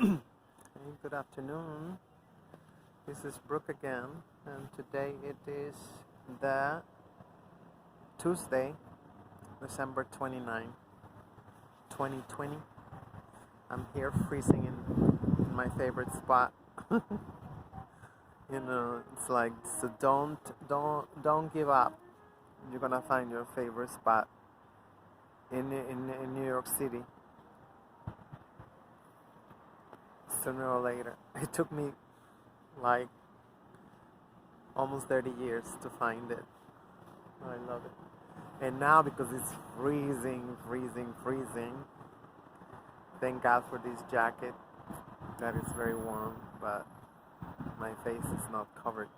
Hey, good afternoon. This is Brooke again, and today it is the Tuesday, December 29, 2020. I'm here freezing in my favorite spot. It's like so don't give up. You're gonna find your favorite spot in New York City sooner or later. It took me like almost 30 years to find it. I love it. And now because it's freezing, thank God for this jacket that is very warm, but my face is not covered.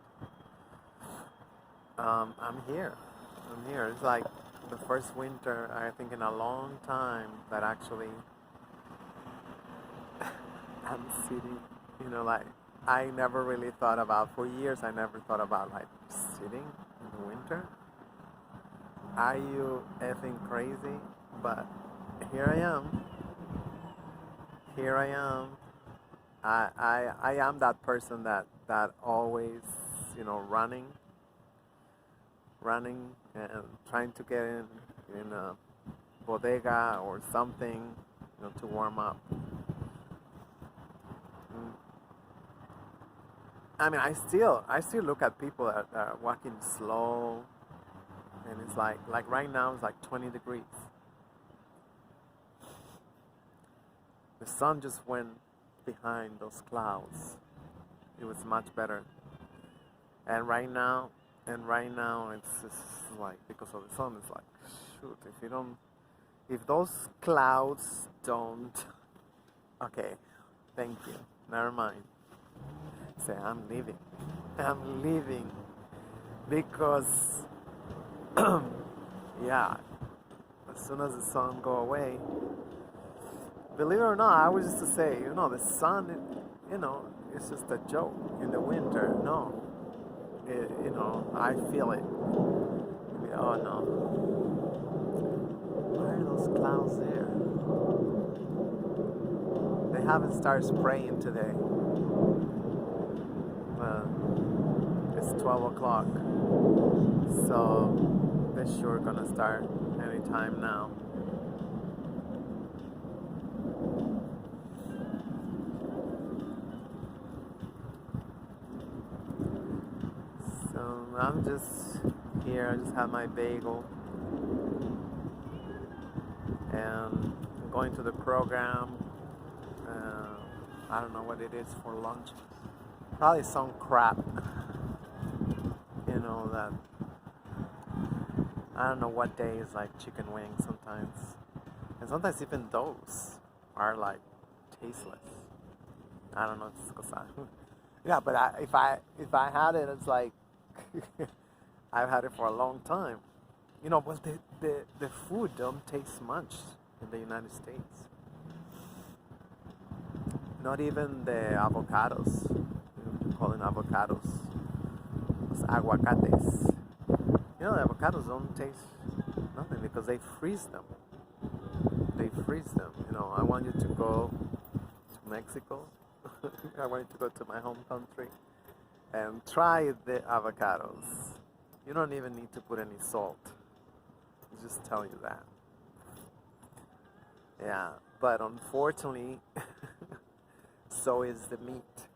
I'm here. It's like the first winter, I think, in a long time that actually I'm sitting, like I never really thought about, for years, I never thought about like sitting in the winter. Are you effing crazy? But here I am. Here I am. I am that person that always, running and trying to get in a bodega or something, to warm up. I mean, I still look at people that are walking slow, and it's like right now it's like 20 degrees. The sun just went behind those clouds. It was much better. And right now it's just like, because of the sun, it's like, shoot, if those clouds don't, okay, thank you, never mind. Say I'm leaving because yeah, as soon as the sun go away, believe it or not, I was just to say, the sun, it's just a joke in the winter. No, I feel it. Oh no, why are those clouds there? They haven't started spraying today. It's 12 o'clock, so they're sure gonna start anytime now. So I'm just here. I just had my bagel, and I'm going to the program. I don't know what it is for lunch. Probably some crap. That I don't know what day is like chicken wings sometimes, and sometimes even those are like tasteless. I don't know. It's because yeah, but if I had it, it's like I've had it for a long time. But the food don't taste much in the United States. Not even the avocados. Calling avocados aguacates. The avocados don't taste nothing because they freeze them. I want you to go to Mexico. I want you to go to my home country and try the avocados. You don't even need to put any salt. I'll just tell you that. Yeah, but unfortunately, so is the meat.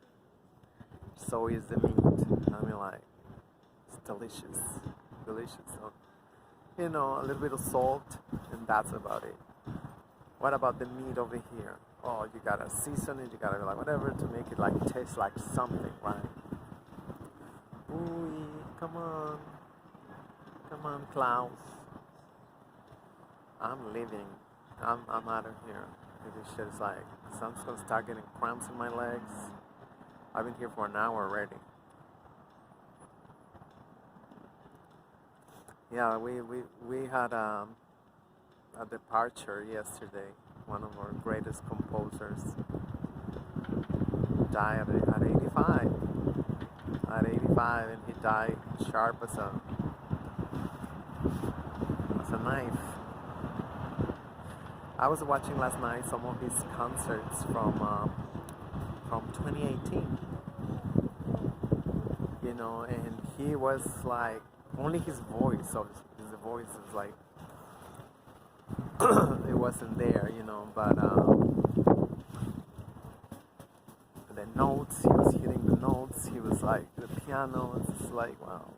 I mean, like, it's delicious. So, a little bit of salt, and that's about it. What about the meat over here? Oh, you gotta season it, you gotta like whatever to make it like taste like something, right? Ooh, come on, Klaus. I'm leaving. I'm out of here. This shit is like, the sun's gonna start getting cramps in my legs. I've been here for an hour already. Yeah, we had a departure yesterday. One of our greatest composers died at 85. At 85, and he died sharp as a knife. I was watching last night some of his concerts from from 2018, and he was like, only his voice, so his voice is like, it wasn't there, but the notes, he was hitting the notes, he was like, the piano, it's just like, wow.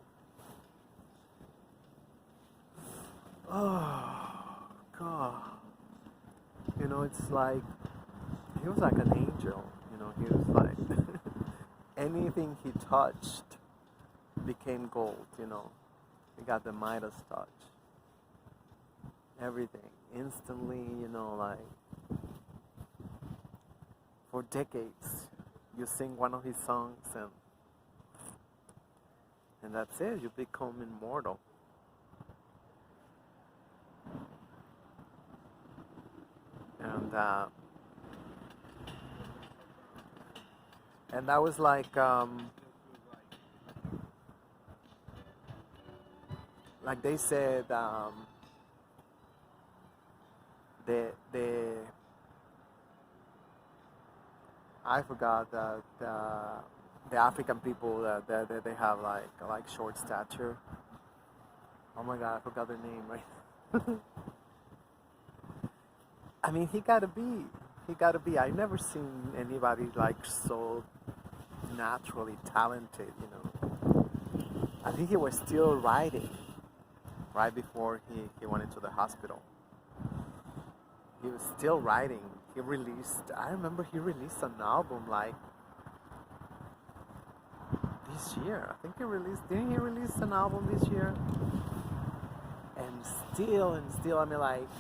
Oh, God. It's like, he was like an angel, he was like, anything he touched became gold, he got the Midas touch. Everything, instantly, like, for decades, you sing one of his songs and that's it, you become immortal. And that was like they said, the I forgot that the African people that they have like short stature. Oh my God, I forgot their name, right? I mean, he gotta be. I've never seen anybody like so naturally talented, I think he was still writing right before he went into the hospital. He was still writing. I remember he released an album like this year. I think didn't he release an album this year? And still, I mean, like,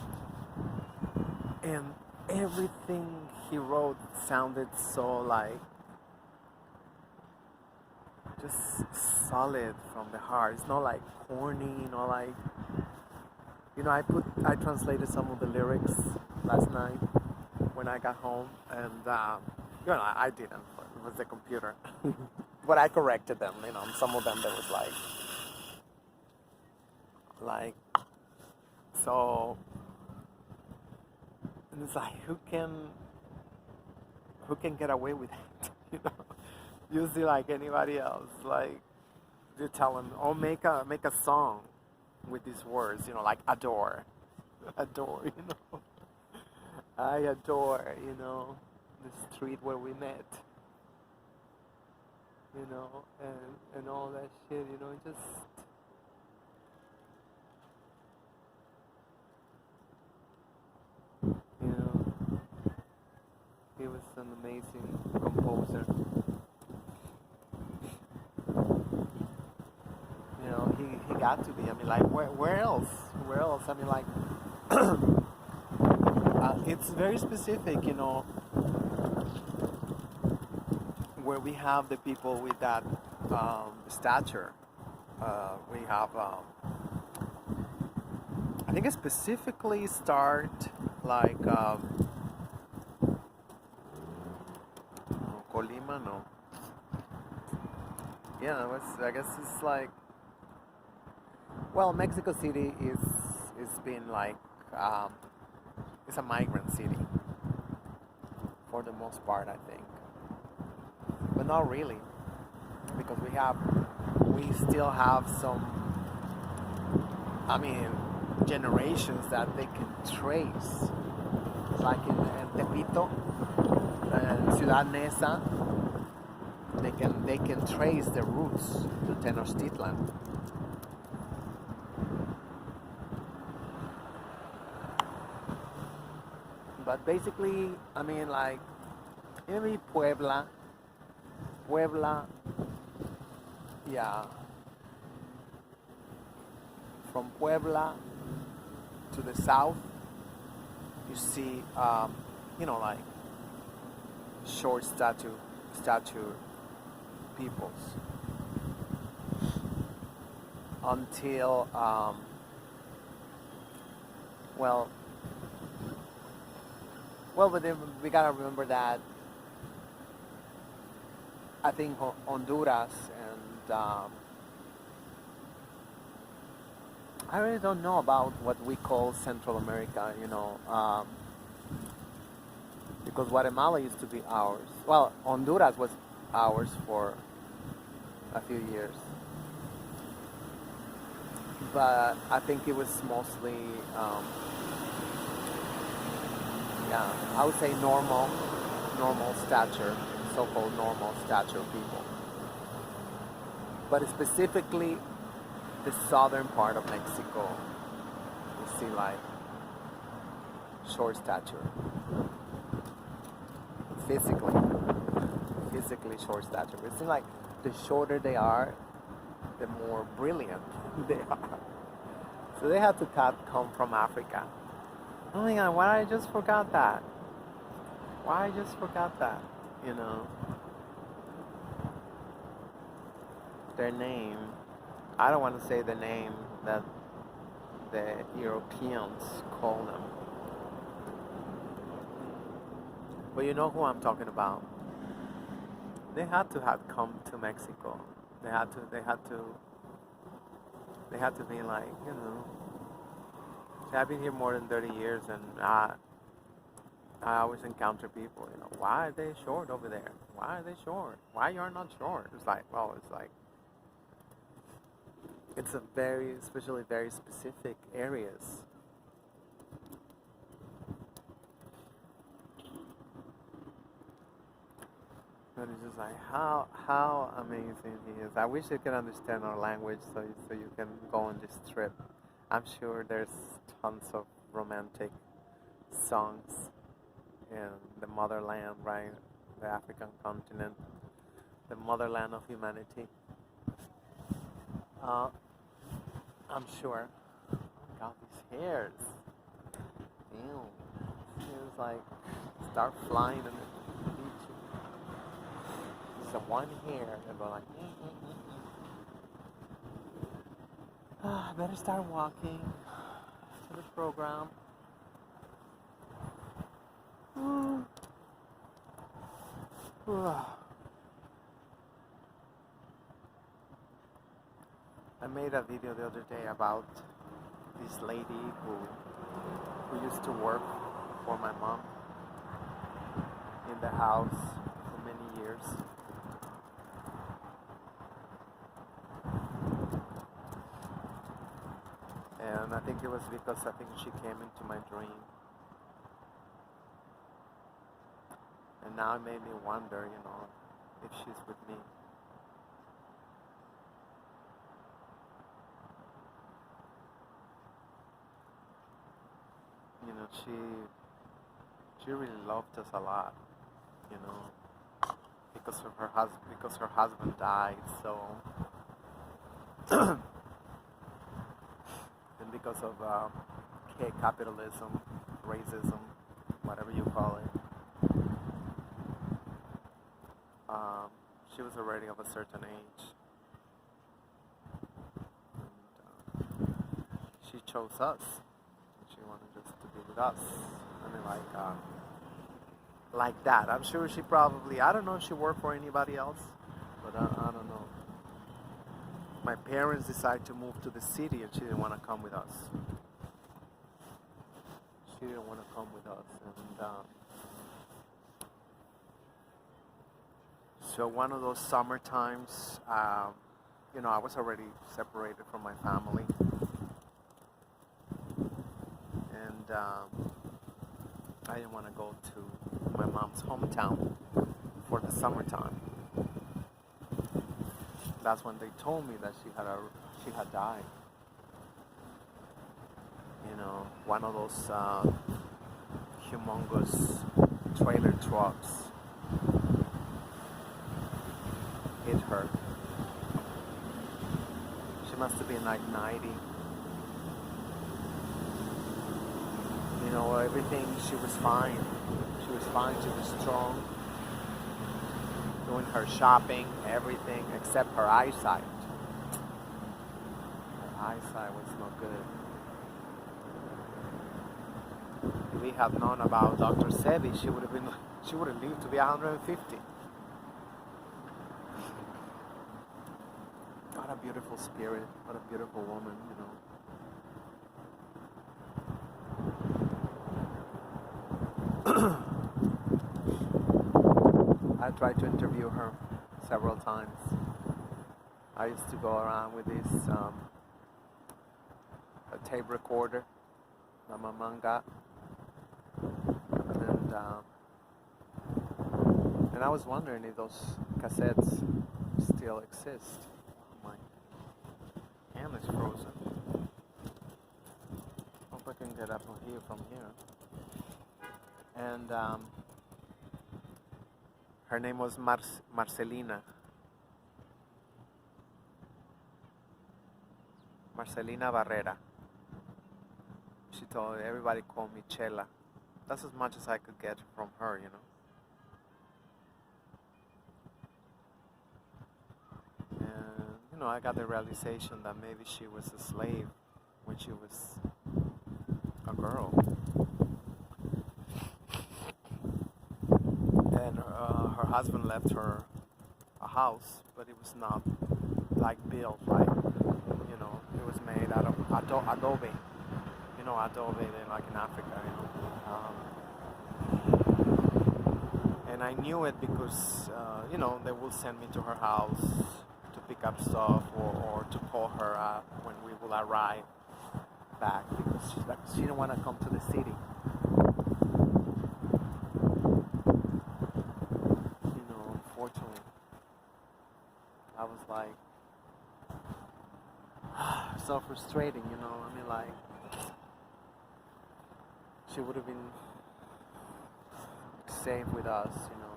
and everything he wrote sounded so like just solid from the heart. It's not like corny, like, I translated some of the lyrics last night when I got home, and I didn't. It was the computer, but I corrected them. Some of them there was like so, and it's like who can get away with it? Usually, like anybody else, like you tell them, oh, make a song with these words, like adore, adore, I adore, the street where we met, and all that shit, just. He was an amazing composer. He got to be. I mean, like, where else? Where else? I mean, like, it's very specific, where we have the people with that stature. We have, I think it specifically start like Colima, no. Yeah, I guess it's like, well, Mexico City is been like it's a migrant city for the most part, I think, but not really, because we still have some, I mean, generations that they can trace, like in Tepito, Ciudad Neza. They can trace the roots to Tenochtitlan. But basically, I mean, like, maybe Puebla, yeah. From Puebla to the south, you see, like short stature peoples until, but then we gotta remember that I think Honduras and I really don't know about what we call Central America, because Guatemala used to be ours. Well, Honduras was ours for a few years, but I think it was mostly, yeah, I would say normal stature, so-called normal stature people. But specifically, the southern part of Mexico, you see like short stature, physically short stature. It seems like the shorter they are, the more brilliant they are. So they had to come from Africa. Oh my God, why I just forgot that? Why I just forgot that? You know, their name. I don't want to say the name that the Europeans call them. But you know who I'm talking about. They had to have come to Mexico. They had to be like, you know, I've been here more than 30 years, and I always encounter people, you know, why are they short over there? Why are they short? Why you're not short? It's like, well, it's a especially very specific areas. But it's just like how amazing he is. I wish you could understand our language so you can go on this trip. I'm sure there's tons of romantic songs in the motherland, right? The African continent, the motherland of humanity. I'm sure. Oh my God, these hairs. Damn. It's like start flying and beat you. It's a one hair and go like. I better start walking to the program. I made a video the other day about this lady who used to work for my mom in the house for many years. And I think it was because I think she came into my dream. And now it made me wonder, you know, if she's with me. You know, she really loved us a lot, you know, because her husband died, so and because of capitalism, racism, whatever you call it. She was already of a certain age, and she chose us. She wanted just to be with us. I mean, like that. I'm sure she probably. I don't know if she worked for anybody else, but I don't know. My parents decided to move to the city, and she didn't want to come with us. She didn't want to come with us, and. So one of those summer times, you know, I was already separated from my family, and I didn't want to go to my mom's hometown for the summertime. That's when they told me that she had died. You know, one of those humongous trailer trucks hit her. She must have been like 90. You know, everything, she was fine. She was fine, she was strong. Doing her shopping, everything, except her eyesight. Her eyesight was not good. If we had known about Dr. Sebi, she would have lived to be 150. What a beautiful spirit, what a beautiful woman, you know. I tried to interview her several times. I used to go around with this a tape recorder that my mom got, and I was wondering if those cassettes still exist. My hand is frozen. Hope I can get up here from here. And her name was Marcelina. Marcelina Barrera. She told everybody called me Chela. That's as much as I could get from her, you know. And, you know, I got the realization that maybe she was a slave when she was a girl. And her husband left her a house, but it was not like built, like, you know, it was made out of adobe. You know, adobe, like in Africa, you know. And I knew it because, you know, they would send me to her house to pick up stuff or to call her when we will arrive back because she didn't want to come to the city. You know, unfortunately, I was like, so frustrating, you know. I mean, like, she would have been safe with us, you know.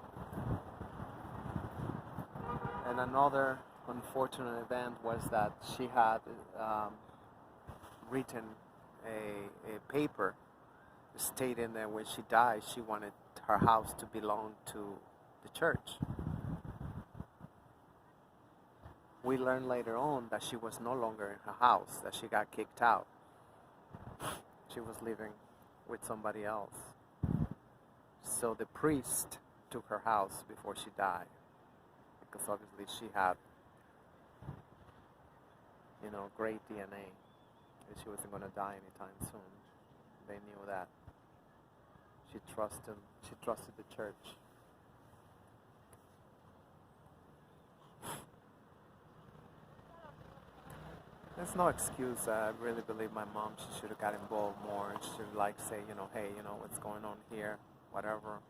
And another unfortunate event was that she had written a paper stating that when she died, she wanted her house to belong to the church. We learned later on that she was no longer in her house, that she got kicked out. She was living with somebody else. So the priest took her house before she died, because obviously she had, you know, great DNA, and she wasn't going to die anytime soon. They knew that. She trusted the church. There's no excuse. I really believe my mom, she should have got involved more. She should like say, you know, hey, you know, what's going on here, whatever.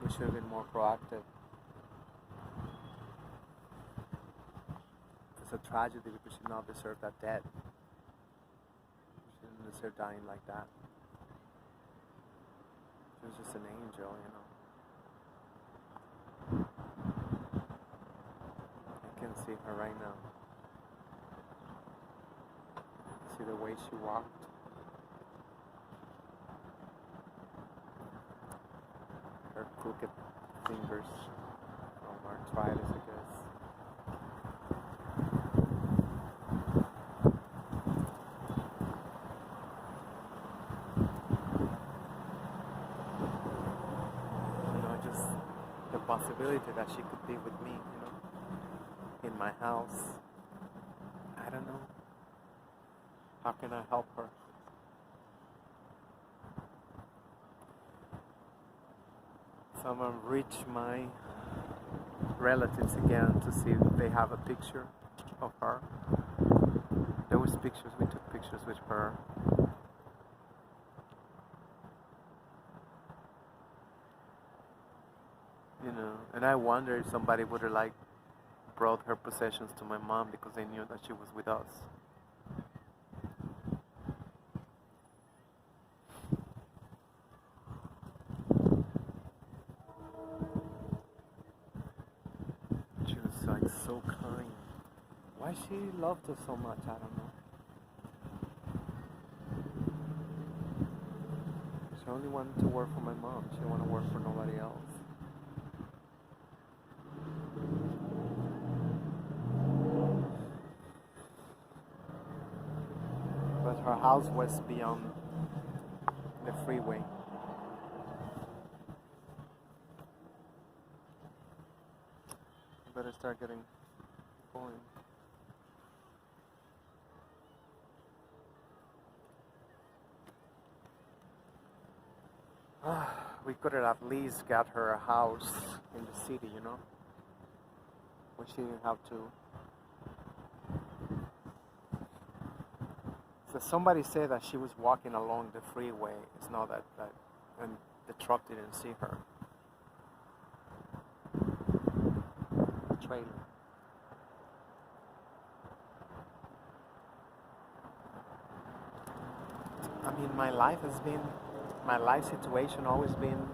We should have been more proactive. It's a tragedy because she not deserved that death. She didn't deserve dying like that. She was just an angel, you know. I can see her right now. See the way she walked. Her crooked fingers from arthritis, I guess. You know, just the possibility that she could be with me, you know, in my house. I don't know. How can I help her? So I'm gonna reach my relatives again to see if they have a picture of her. There was pictures, we took pictures with her. You know, and I wonder if somebody would have like brought her possessions to my mom because they knew that she was with us. She was like so kind. Why she loved us so much, I don't know. She only wanted to work for my mom. She didn't want to work for nobody else. But her house was beyond the freeway. Better start getting going. we could have at least got her a house in the city, you know, where she didn't have to. So somebody said that she was walking along the freeway. It's not that and the truck didn't see her. The trailer. I mean, my life situation always been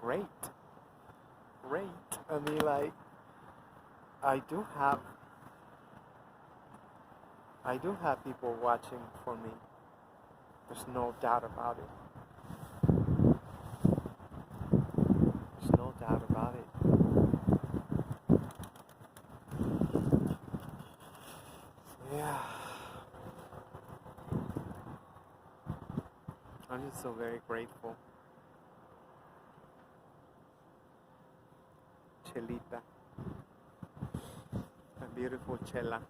great. I mean, like, I do have people watching for me. There's no doubt about it. There's no doubt about it. Yeah. I'm just so very grateful. Chelita. A beautiful Chela.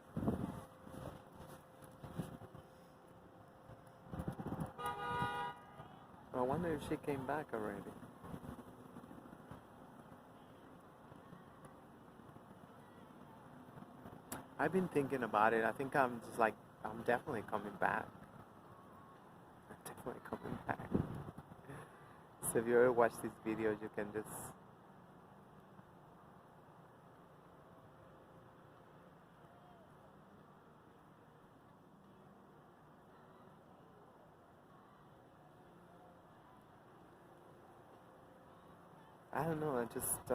I wonder if she came back already. I've been thinking about it. I think I'm definitely coming back. I'm definitely coming back. So if you ever watch these videos, you can just I don't know, I just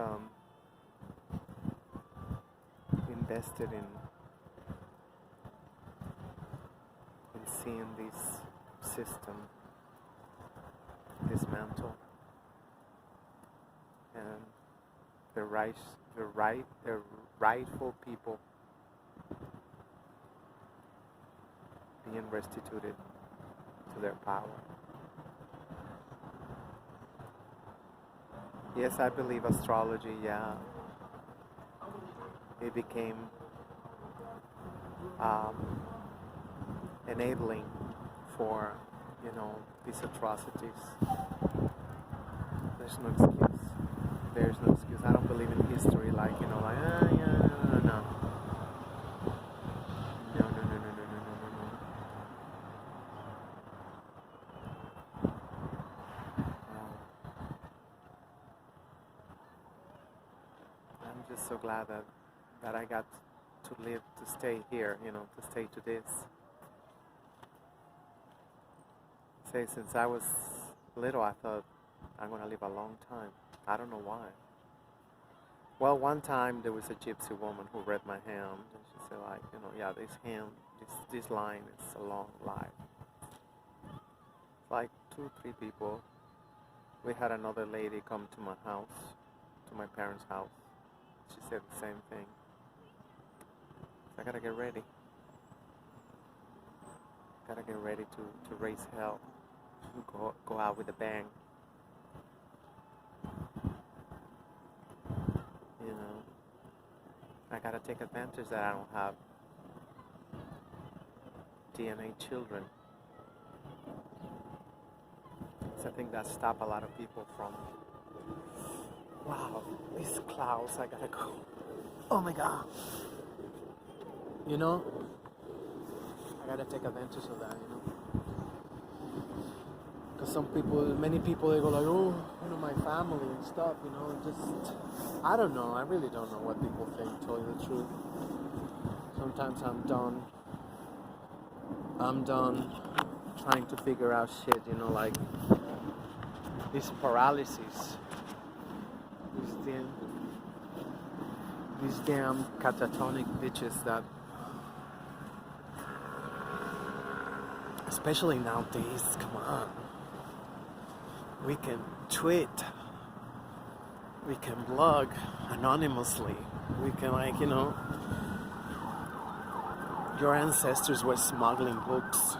invested in seeing this system dismantle and the rightful people being restituted to their power. Yes, I believe astrology, yeah. It became enabling for, these atrocities. There's no excuse. There's no excuse. I don't believe in history like, yeah, no. I'm just so glad that I got to live, to stay here, to stay to this. Say, since I was little, I thought I'm going to live a long time. I don't know why. Well, one time there was a gypsy woman who read my hand, and she said, like, yeah, this line is a long life. Like 2-3 people. We had another lady come to my house, to my parents' house. She said the same thing. So I gotta get ready. Gotta get ready to raise hell. To go out with a bang. I gotta take advantage that I don't have DNA children. So I think that stopped a lot of people from, wow, these clouds, I gotta go. Oh my God. I gotta take advantage of that, Because many people, they go like, oh, my family and stuff, just, I don't know. I really don't know what people think, to tell you the truth. Sometimes I'm done trying to figure out shit, like this paralysis, these damn catatonic bitches that, especially nowadays, come on. We can tweet, we can blog anonymously, we can your ancestors were smuggling books.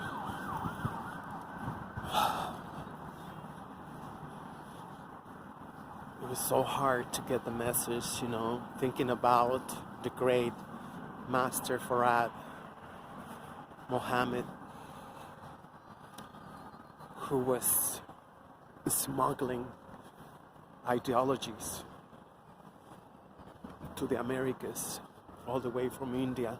It was so hard to get the message, thinking about the great Master Farad Muhammad, who was smuggling ideologies to the Americas, all the way from India,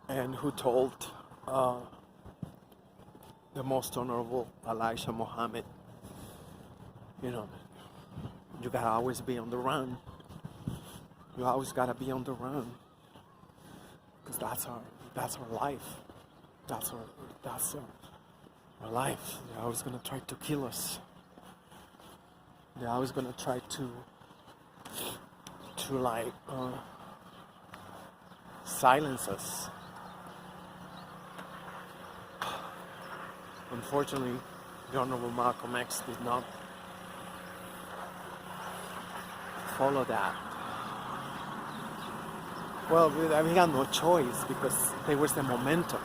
and who told the most honorable Elijah Muhammad, you know, you gotta always be on the run. You always gotta be on the run, because that's our life. That's our life. They're always gonna try to kill us. They're always gonna try to like silence us. Unfortunately, the Honorable Malcolm X did not follow that. Well, he had no choice, because there was the momentum.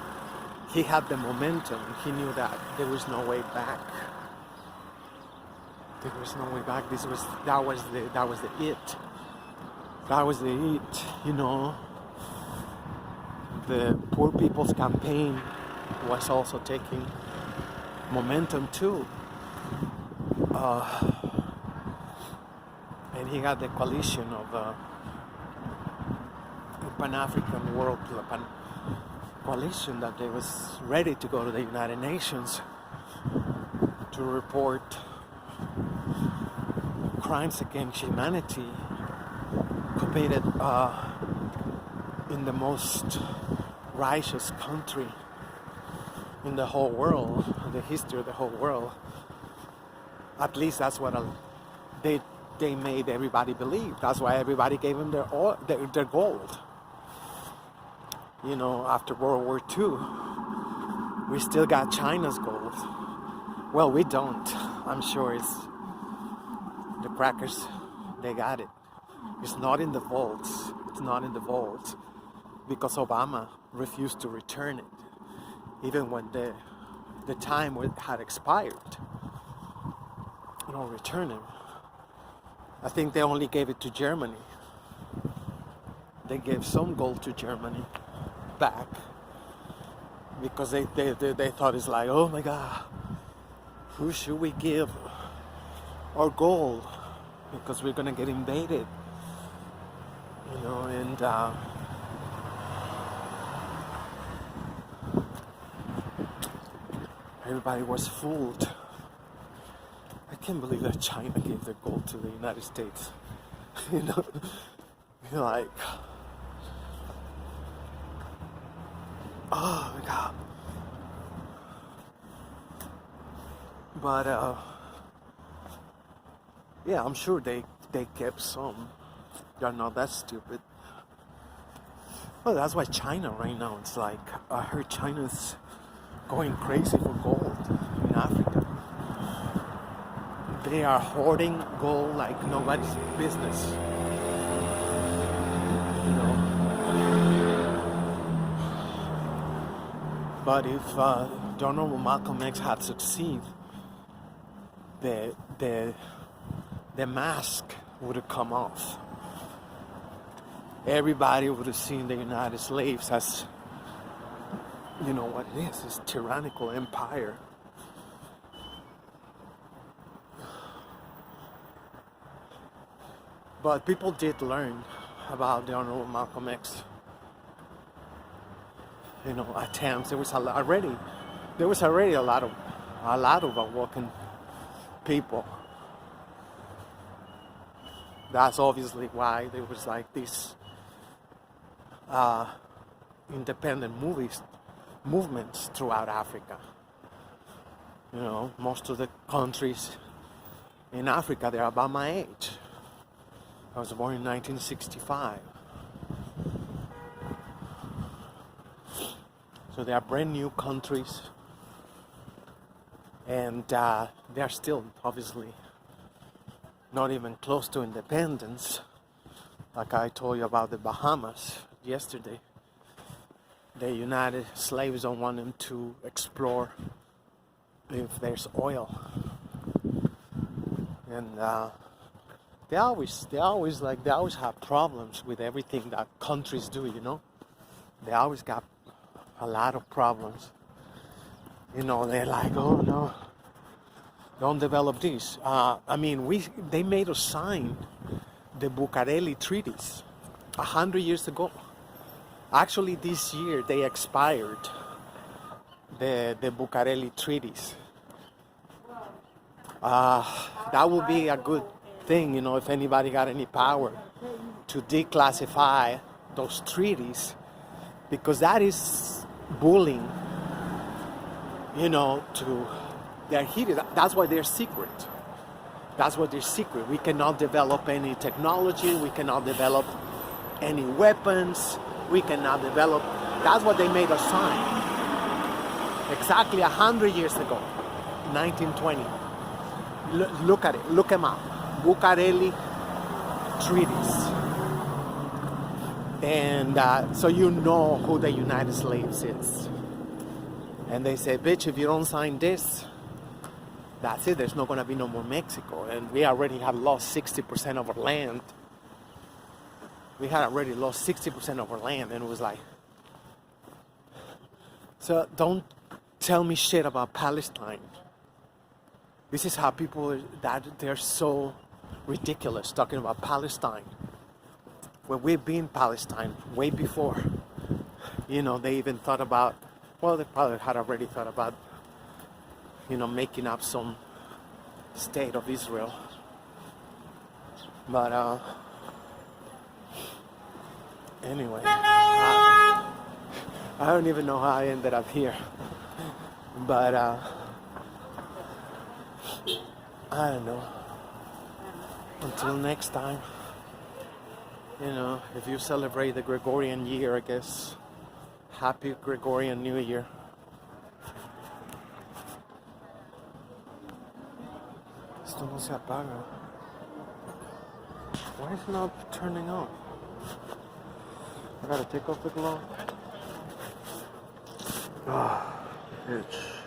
He had the momentum. He knew that there was no way back. There was no way back. That was the it. That was the it. You know, the Poor People's Campaign was also taking momentum too. And he had the coalition of the Pan-African World Coalition that they was ready to go to the United Nations to report crimes against humanity committed in the most righteous country in the whole world, in the history of the whole world. At least that's what they made everybody believe. That's why everybody gave them their gold. You know, after World War II, we still got China's gold. Well, we don't. I'm sure it's the crackers. They got it. It's not in the vaults. It's not in the vaults because Obama refused to return it, even when the time had expired. You know, return it. I think they only gave it to Germany. They gave some gold to Germany back because they thought it's like, oh my God, who should we give our gold, because we're gonna get invaded, you know. And everybody was fooled. I can't believe that China gave their gold to the United States. You know, you're like, oh my God. But yeah, I'm sure they kept some. They're not that stupid. Well, that's why China right now, it's like, I heard China's going crazy for gold in Africa. They are hoarding gold like nobody's business. You know. But if Honorable Malcolm X had succeeded, the mask would have come off. Everybody would have seen the United Slaves as, you know what it is, this tyrannical empire. But people did learn about the Honorable Malcolm X, you know, attempts. There was already a lot of awoken people. That's obviously why there was like this independent movements throughout Africa. You know, most of the countries in Africa, they're about my age. I was born in 1965. So they are brand new countries, and they are still obviously not even close to independence. Like I told you about the Bahamas yesterday. The United Slaves don't want them to explore if there's oil. And they always have problems with everything that countries do, you know. They always got a lot of problems You know, they're like, oh no, don't develop this. I mean, they made us sign the Bucareli treaties 100 years ago. Actually, this year they expired the Bucareli treaties. That would be a good thing, you know, if anybody got any power to declassify those treaties, because that is bullying, you know, they're heated. That's why they're secret. That's why they're secret. We cannot develop any technology. We cannot develop any weapons. We cannot develop. That's what they made us sign. Exactly 100 years ago, 1920. Look at it. Look them up. Bucareli treaties. And so you know who the United States is. And they say, bitch, if you don't sign this, that's it. There's not going to be no more Mexico. And we already have lost 60% of our land. We had already lost 60% of our land. And it was like, so don't tell me shit about Palestine. This is how people, that they're so ridiculous talking about Palestine. When we've been Palestine way before, you know, they even thought about, well, they probably had already thought about, you know, making up some state of Israel. But anyway, I don't even know how I ended up here. But I don't know. Until next time, you know, if you celebrate the Gregorian year, I guess, happy Gregorian New Year. Esto no se apaga. Why is it not turning on? I gotta take off the glove. Ah, itch.